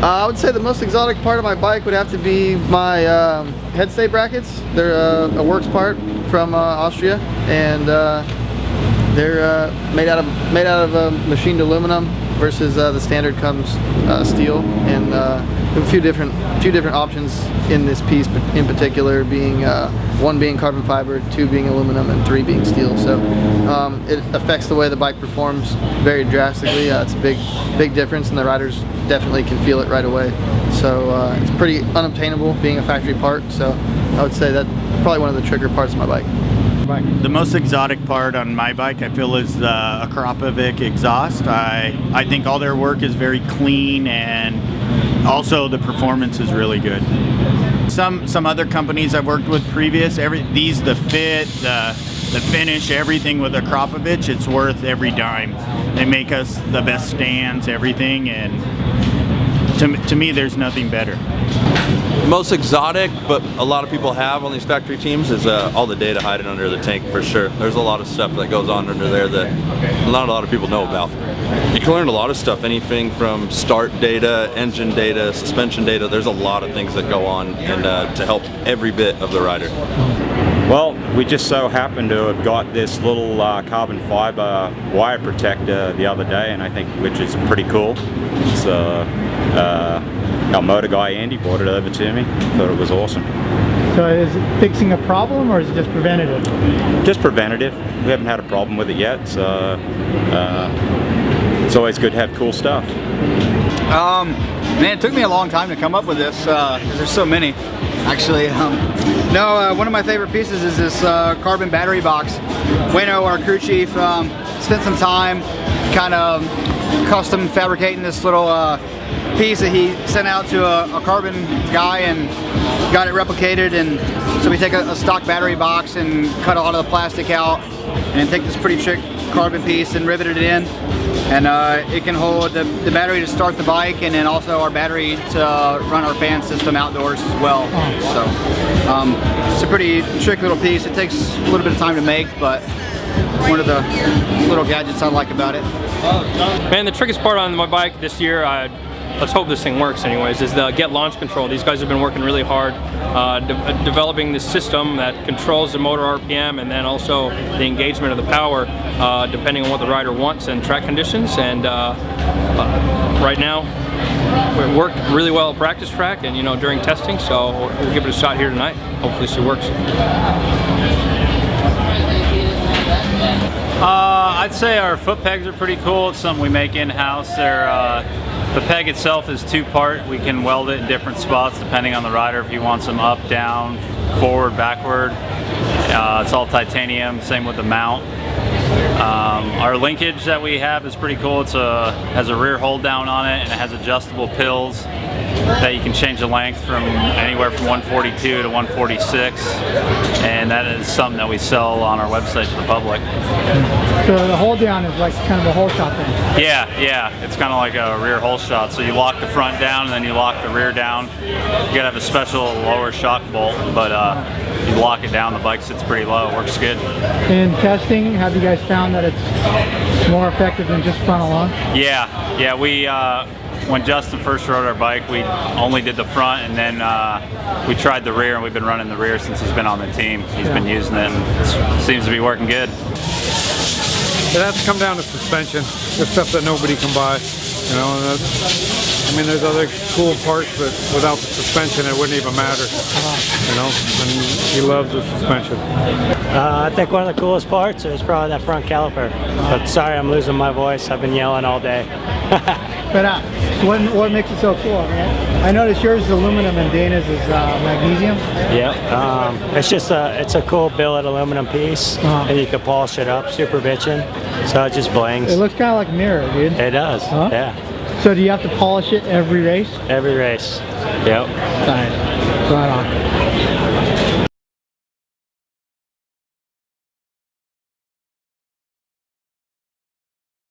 I would say the most exotic part of my bike would have to be my headstay brackets. They're a works part from Austria, and they're made out of machined aluminum versus the standard comes steel, and a few different options in this piece in particular, being one being carbon fiber, two being aluminum, and three being steel. So it affects the way the bike performs very drastically. It's a big difference, and the riders definitely can feel it right away. So it's pretty unobtainable being a factory part. So I would say that's probably one of the trigger parts of my bike. The most exotic part on my bike, I feel, is the Kaurava Vic Exhaust. I think all their work is very clean, and also the performance is really good. Some other companies I've worked with previous, the fit, the finish, everything with a Kaurava Vic, it's worth every dime. They make us the best stands, everything, and to me, there's nothing better. The most exotic, but a lot of people have on these factory teams, is all the data hiding under the tank, for sure. There's a lot of stuff that goes on under there that not a lot of people know about. You can learn a lot of stuff, anything from start data, engine data, suspension data. There's a lot of things that go on, and to help every bit of the rider. Well, we just so happened to have got this little carbon fiber wire protector the other day, and I think which is pretty cool. It's our motor guy Andy brought it over to me. Thought it was awesome. So is it fixing a problem, or is it just preventative? Just preventative. We haven't had a problem with it yet, so it's always good to have cool stuff. Man, it took me a long time to come up with this, because there's so many. Actually, one of my favorite pieces is this carbon battery box. Wayno, our crew chief, spent some time kind of custom fabricating this little piece that he sent out to a carbon guy and got it replicated. And so we take a stock battery box and cut a lot of the plastic out, and take this pretty thick carbon piece and rivet it in. And it can hold the battery to start the bike, and then also our battery to run our fan system outdoors as well. So it's a pretty tricky little piece. It takes a little bit of time to make, but one of the little gadgets I like about it. Man, the trickiest part on my bike this year, let's hope this thing works anyways, is the get launch control. These guys have been working really hard developing this system that controls the motor RPM, and then also the engagement of the power depending on what the rider wants and track conditions. And right now it worked really well at practice track and during testing, so we'll give it a shot here tonight. Hopefully it works. I'd say our foot pegs are pretty cool. It's something we make in-house. The peg itself is two-part. We can weld it in different spots depending on the rider, if he wants them up, down, forward, backward. It's all titanium, same with the mount. Our linkage that we have is pretty cool. It has a rear hold down on it, and it has adjustable pills that you can change the length from anywhere from 142 to 146, and that is something that we sell on our website to the public. So the hold down is like kind of a hole shot thing? Yeah, it's kind of like a rear hole shot. So you lock the front down and then you lock the rear down. You gotta have a special lower shock bolt, but you lock it down, the bike sits pretty low, it works good. In testing, have you guys found that it's more effective than just front alone? Yeah, we when Justin first rode our bike, we only did the front, and then we tried the rear, and we've been running the rear since he's been on the team. He's been using it, and it seems to be working good. It has to come down to suspension, the stuff that nobody can buy. I mean, there's other cool parts, but without the suspension, it wouldn't even matter. And he loves the suspension. I think one of the coolest parts is probably that front caliper. But sorry, I'm losing my voice. I've been yelling all day. But what makes it so cool? I noticed yours is aluminum and Dana's is magnesium. Yeah, it's a cool billet aluminum piece, and you can polish it up, super bitchin'. So it just blings. It looks kind of like a mirror, dude. It does. Yeah. So do you have to polish it every race? Every race. Yep. Right on.